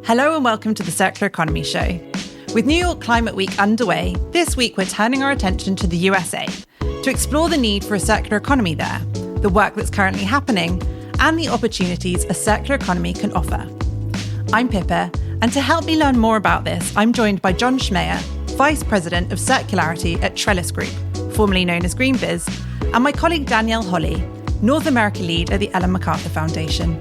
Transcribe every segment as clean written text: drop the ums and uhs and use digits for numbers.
Hello and welcome to the Circular Economy Show. With New York Climate Week underway, this week we're turning our attention to the USA to explore the need for a circular economy there, the work that's currently happening, and the opportunities a circular economy can offer. I'm Pippa, and to help me learn more about this, I'm joined by Jon Smieja, Vice President of Circularity at Trellis Group, formerly known as GreenBiz, and my colleague Danielle Holly, North America lead at the Ellen MacArthur Foundation.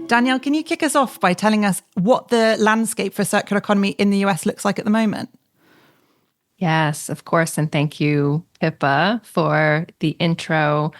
Danielle, can you kick us off by telling us what the landscape for circular economy in the US looks like at the moment? Yes, of course. And thank you, Pippa, for the intro.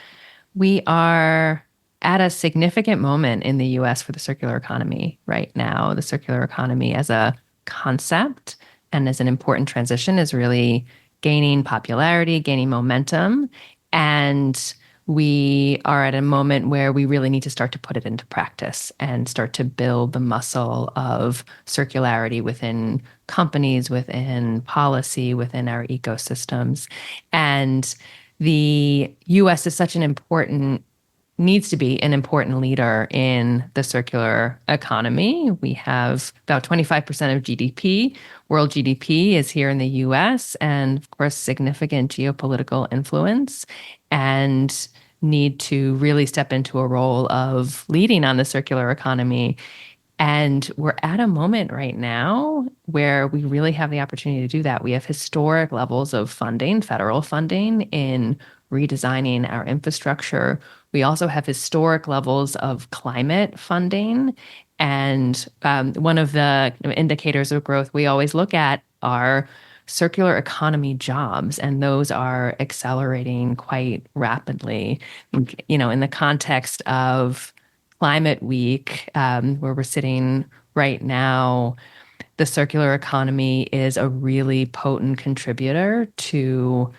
We are at a significant moment in the US for the circular economy right now. The circular economy as a concept and as an important transition is really gaining popularity, gaining momentum. And we are at a moment where we really need to start to put it into practice and start to build the muscle of circularity within companies, within policy, within our ecosystems. And the US is needs to be an important leader in the circular economy. We have about 25% of GDP. World GDP is here in the US, and of course, significant geopolitical influence, and need to really step into a role of leading on the circular economy. And we're at a moment right now where we really have the opportunity to do that. We have historic levels of funding, federal funding, in redesigning our infrastructure. We also have historic levels of climate funding. And one of the indicators of growth we always look at are circular economy jobs, and those are accelerating quite rapidly. You know, in the context of Climate Week, where we're sitting right now, the circular economy is a really potent contributor to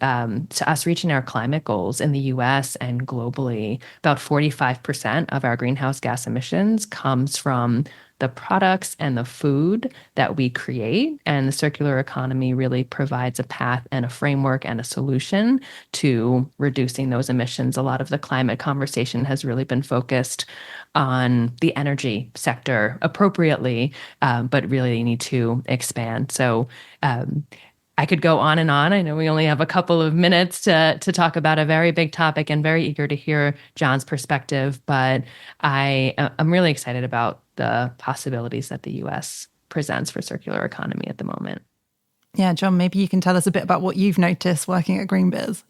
us reaching our climate goals in the US and globally. About 45% of our greenhouse gas emissions comes from the products and the food that we create. And the circular economy really provides a path and a framework and a solution to reducing those emissions. A lot of the climate conversation has really been focused on the energy sector appropriately, but really need to expand. So I could go on and on. I know we only have a couple of minutes to talk about a very big topic, and very eager to hear Jon's perspective. But I'm really excited about the possibilities that the U.S. presents for circular economy at the moment. Yeah, Jon, maybe you can tell us a bit about what you've noticed working at GreenBiz.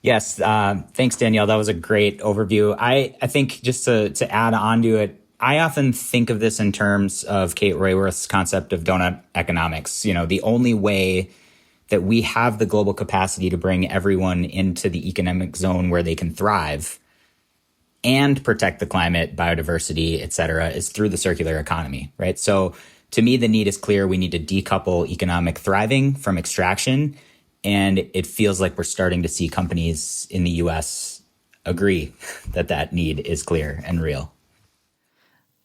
Yes, thanks, Danielle. That was a great overview. I think just to add on to it, I often think of this in terms of Kate Raworth's concept of donut economics. You know, the only way that we have the global capacity to bring everyone into the economic zone where they can thrive and protect the climate, biodiversity, et cetera, is through the circular economy, right? So to me, the need is clear. We need to decouple economic thriving from extraction. And it feels like we're starting to see companies in the US agree that that need is clear and real.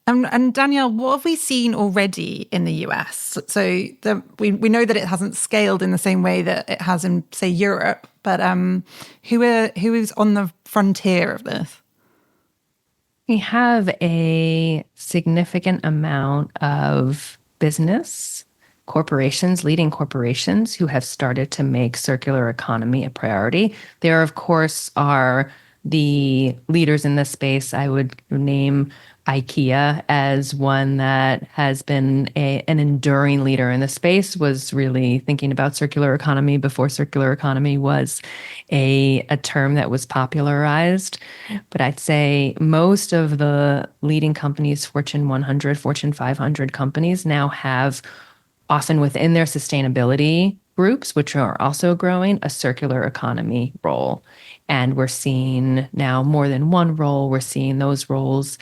And Danielle, what have we seen already in the US? So we know that it hasn't scaled in the same way that it has in, say, Europe, but who is on the frontier of this? We have a significant amount of business corporations, leading corporations, who have started to make circular economy a priority. There, of course, are the leaders in this space. I would name IKEA as one that has been an enduring leader in the space, was really thinking about circular economy before circular economy was a term that was popularized. But I'd say most of the leading companies, Fortune 100, Fortune 500 companies, now have, often within their sustainability groups, which are also growing, a circular economy role. And we're seeing now more than one role. We're seeing those roles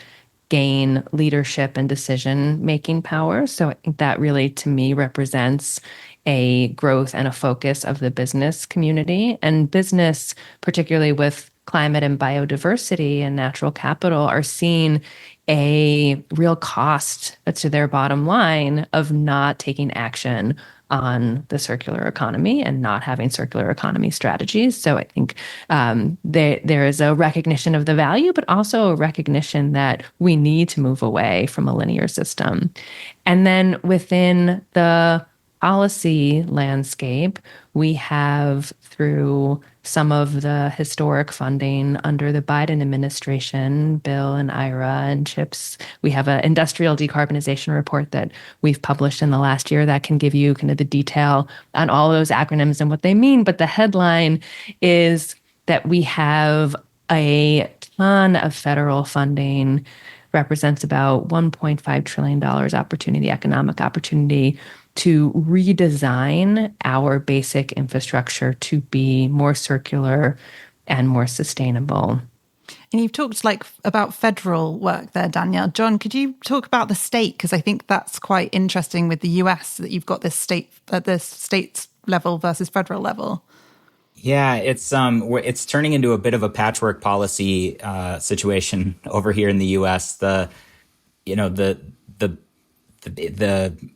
gain leadership and decision-making power. So I think that really, to me, represents a growth and a focus of the business community. And business, particularly with climate and biodiversity and natural capital are seeing a real cost to their bottom line of not taking action on the circular economy and not having circular economy strategies. So I think there is a recognition of the value, but also a recognition that we need to move away from a linear system. And then within the policy landscape, we have, through some of the historic funding under the Biden administration, Bill and IRA and CHIPS, we have an industrial decarbonization report that we've published in the last year that can give you kind of the detail on all those acronyms and what they mean. But the headline is that we have a ton of federal funding, represents about $1.5 trillion economic opportunity to redesign our basic infrastructure to be more circular and more sustainable. And you've talked about federal work there, Danielle. Jon, could you talk about the state? Because I think that's quite interesting with the US, that you've got this state at the states level versus federal level. Yeah, it's turning into a bit of a patchwork policy situation over here in the US. The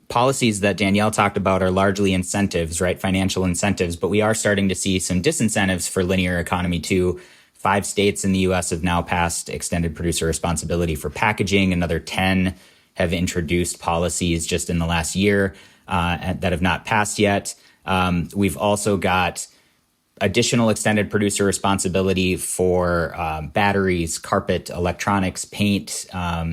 policies that Danielle talked about are largely incentives, right? Financial incentives, but we are starting to see some disincentives for linear economy too. 5 states in the US have now passed extended producer responsibility for packaging. Another 10 have introduced policies just in the last year that have not passed yet. We've also got additional extended producer responsibility for batteries, carpet, electronics, paint,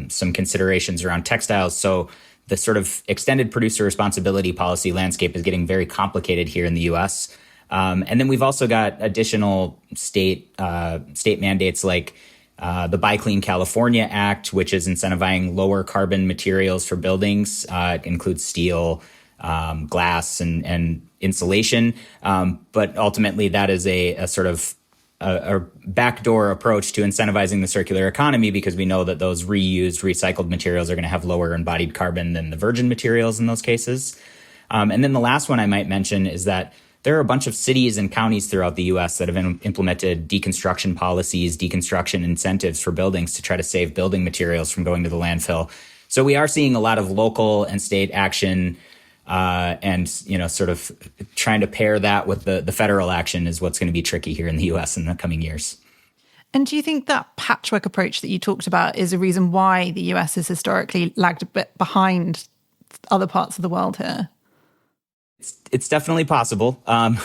some considerations around textiles. So the sort of extended producer responsibility policy landscape is getting very complicated here in the U.S. And then we've also got additional state mandates like the Buy Clean California Act, which is incentivizing lower carbon materials for buildings. It includes steel, glass, and insulation. But ultimately, that is a sort of a backdoor approach to incentivizing the circular economy, because we know that those reused, recycled materials are going to have lower embodied carbon than the virgin materials in those cases. And then the last one I might mention is that there are a bunch of cities and counties throughout the U.S. that have implemented deconstruction policies, deconstruction incentives for buildings to try to save building materials from going to the landfill. So we are seeing a lot of local and state action, and sort of trying to pair that with the federal action is what's going to be tricky here in the U.S. in the coming years. And do you think that patchwork approach that you talked about is a reason why the US has historically lagged a bit behind other parts of the world here? It's definitely possible.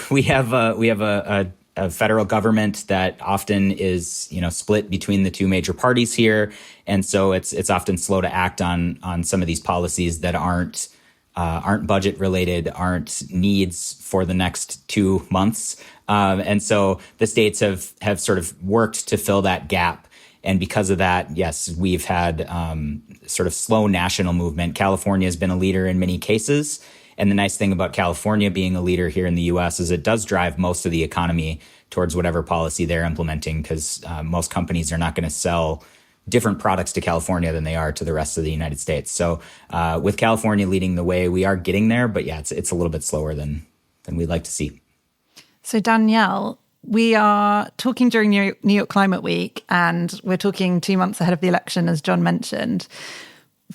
We have a federal government that often is split between the two major parties here, and so it's often slow to act on some of these policies that aren't budget related, aren't needs for the next 2 months. And so the states have sort of worked to fill that gap. And because of that, yes, we've had sort of slow national movement. California has been a leader in many cases. And the nice thing about California being a leader here in the U.S. is it does drive most of the economy towards whatever policy they're implementing, because most companies are not going to sell different products to California than they are to the rest of the United States. So with California leading the way, we are getting there. But yeah, it's a little bit slower than we'd like to see. So Danielle, we are talking during New York Climate Week, and we're talking 2 months ahead of the election, as Jon mentioned.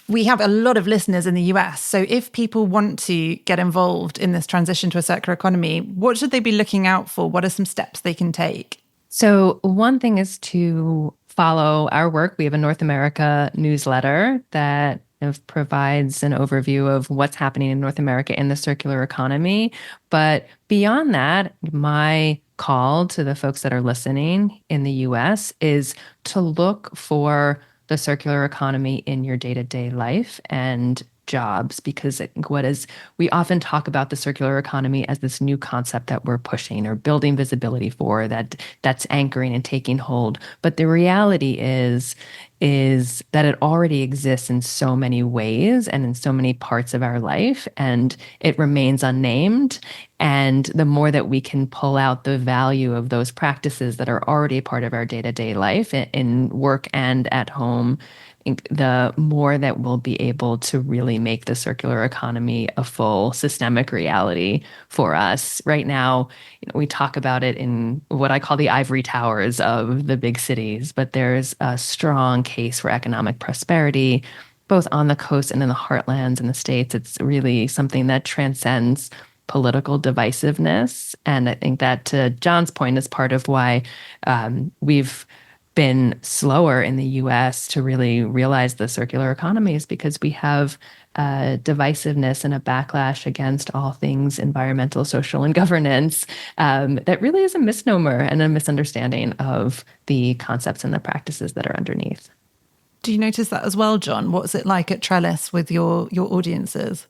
We have a lot of listeners in the US. So if people want to get involved in this transition to a circular economy, what should they be looking out for? What are some steps they can take? So one thing is to follow our work. We have a North America newsletter that provides an overview of what's happening in North America in the circular economy. But beyond that, my call to the folks that are listening in the US is to look for the circular economy in your day-to-day life and jobs, because I think we often talk about the circular economy as this new concept that we're pushing or building visibility for, that's anchoring and taking hold. But the reality is that it already exists in so many ways and in so many parts of our life, and it remains unnamed. And the more that we can pull out the value of those practices that are already a part of our day-to-day life in work and at home, think the more that we'll be able to really make the circular economy a full systemic reality for us. Right now, we talk about it in what I call the ivory towers of the big cities, but there's a strong case for economic prosperity, both on the coast and in the heartlands in the States. It's really something that transcends political divisiveness. And I think that, to Jon's point, is part of why we've been slower in the US to really realize the circular economy, is because we have divisiveness and a backlash against all things environmental, social, and governance that really is a misnomer and a misunderstanding of the concepts and the practices that are underneath. Do you notice that as well, Jon? What's it like at Trellis with your audiences?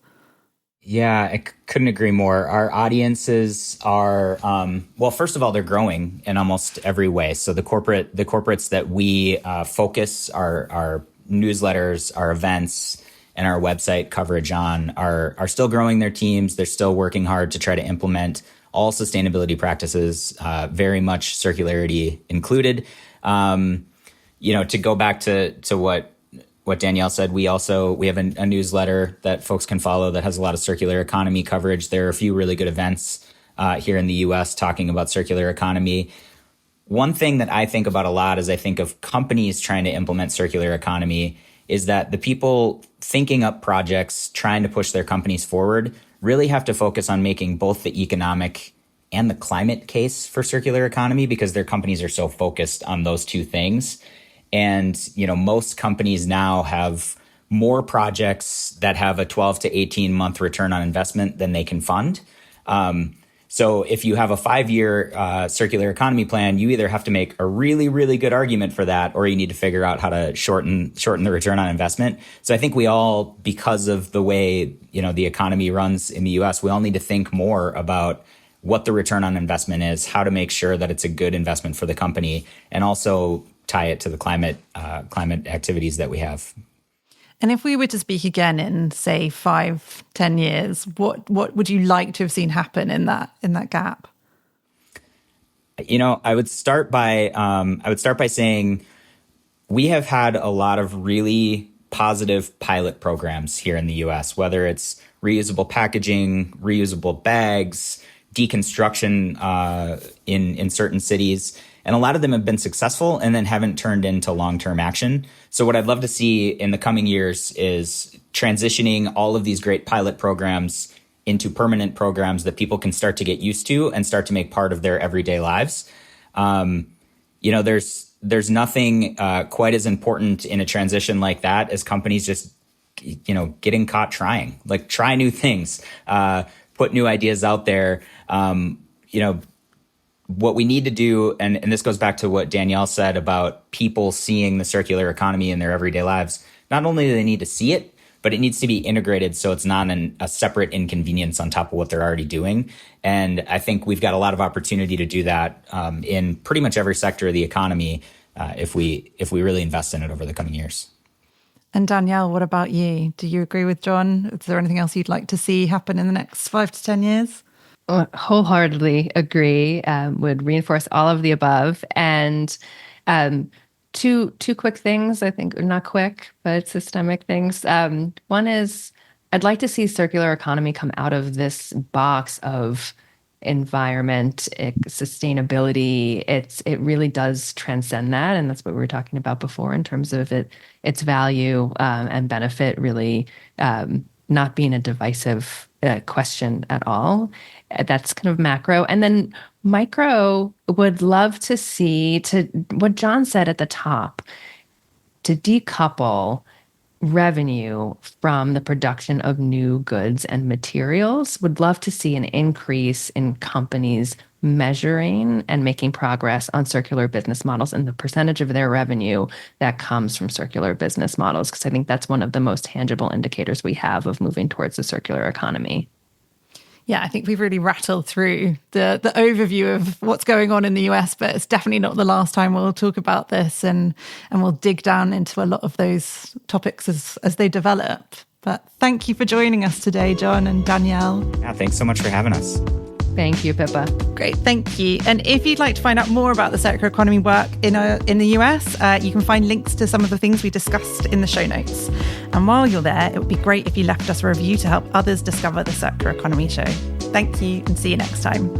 Yeah, I couldn't agree more. Our audiences are, well, first of all, they're growing in almost every way. So the corporates that we focus our newsletters, our events, and our website coverage on are still growing their teams. They're still working hard to try to implement all sustainability practices, very much circularity included. To go back to what Danielle said, we have a newsletter that folks can follow that has a lot of circular economy coverage. There are a few really good events here in the US talking about circular economy. One thing that I think about a lot as I think of companies trying to implement circular economy is that the people thinking up projects, trying to push their companies forward, really have to focus on making both the economic and the climate case for circular economy, because their companies are so focused on those two things. And, most companies now have more projects that have a 12 to 18 month return on investment than they can fund. So if you have a 5-year circular economy plan, you either have to make a really, really good argument for that, or you need to figure out how to shorten the return on investment. So I think we all, because of the way, the economy runs in the US, we all need to think more about what the return on investment is, how to make sure that it's a good investment for the company, and also tie it to the climate activities that we have. And if we were to speak again in, say, 5-10 years, what would you like to have seen happen in that gap? I would start by saying we have had a lot of really positive pilot programs here in the US, whether it's reusable packaging, reusable bags, deconstruction in certain cities. And a lot of them have been successful and then haven't turned into long-term action. So what I'd love to see in the coming years is transitioning all of these great pilot programs into permanent programs that people can start to get used to and start to make part of their everyday lives. There's nothing quite as important in a transition like that as companies just, getting caught trying. Like, try new things, put new ideas out there. What we need to do, and this goes back to what Danielle said about people seeing the circular economy in their everyday lives, not only do they need to see it, but it needs to be integrated so it's not a separate inconvenience on top of what they're already doing. And I think we've got a lot of opportunity to do that in pretty much every sector of the economy if we really invest in it over the coming years. And Danielle, what about you? Do you agree with Jon? Is there anything else you'd like to see happen in the next 5 to 10 years? Wholeheartedly agree, would reinforce all of the above. And two quick things, I think, not quick, but systemic things. One is I'd like to see circular economy come out of this box of environment, sustainability. It really does transcend that. And that's what we were talking about before in terms of its value and benefit really not being a divisive question at all. That's kind of macro. And then micro, would love to see, to what Jon said at the top, to decouple revenue from the production of new goods and materials. Would love to see an increase in companies measuring and making progress on circular business models and the percentage of their revenue that comes from circular business models, because I think that's one of the most tangible indicators we have of moving towards the circular economy. Yeah, I think we've really rattled through the overview of what's going on in the US, but it's definitely not the last time we'll talk about this, and we'll dig down into a lot of those topics as they develop. But thank you for joining us today, Jon and Danielle. Yeah, thanks so much for having us. Thank you, Pippa. Great, thank you. And if you'd like to find out more about the circular economy work in the US, you can find links to some of the things we discussed in the show notes. And while you're there, it would be great if you left us a review to help others discover the Circular Economy Show. Thank you, and see you next time.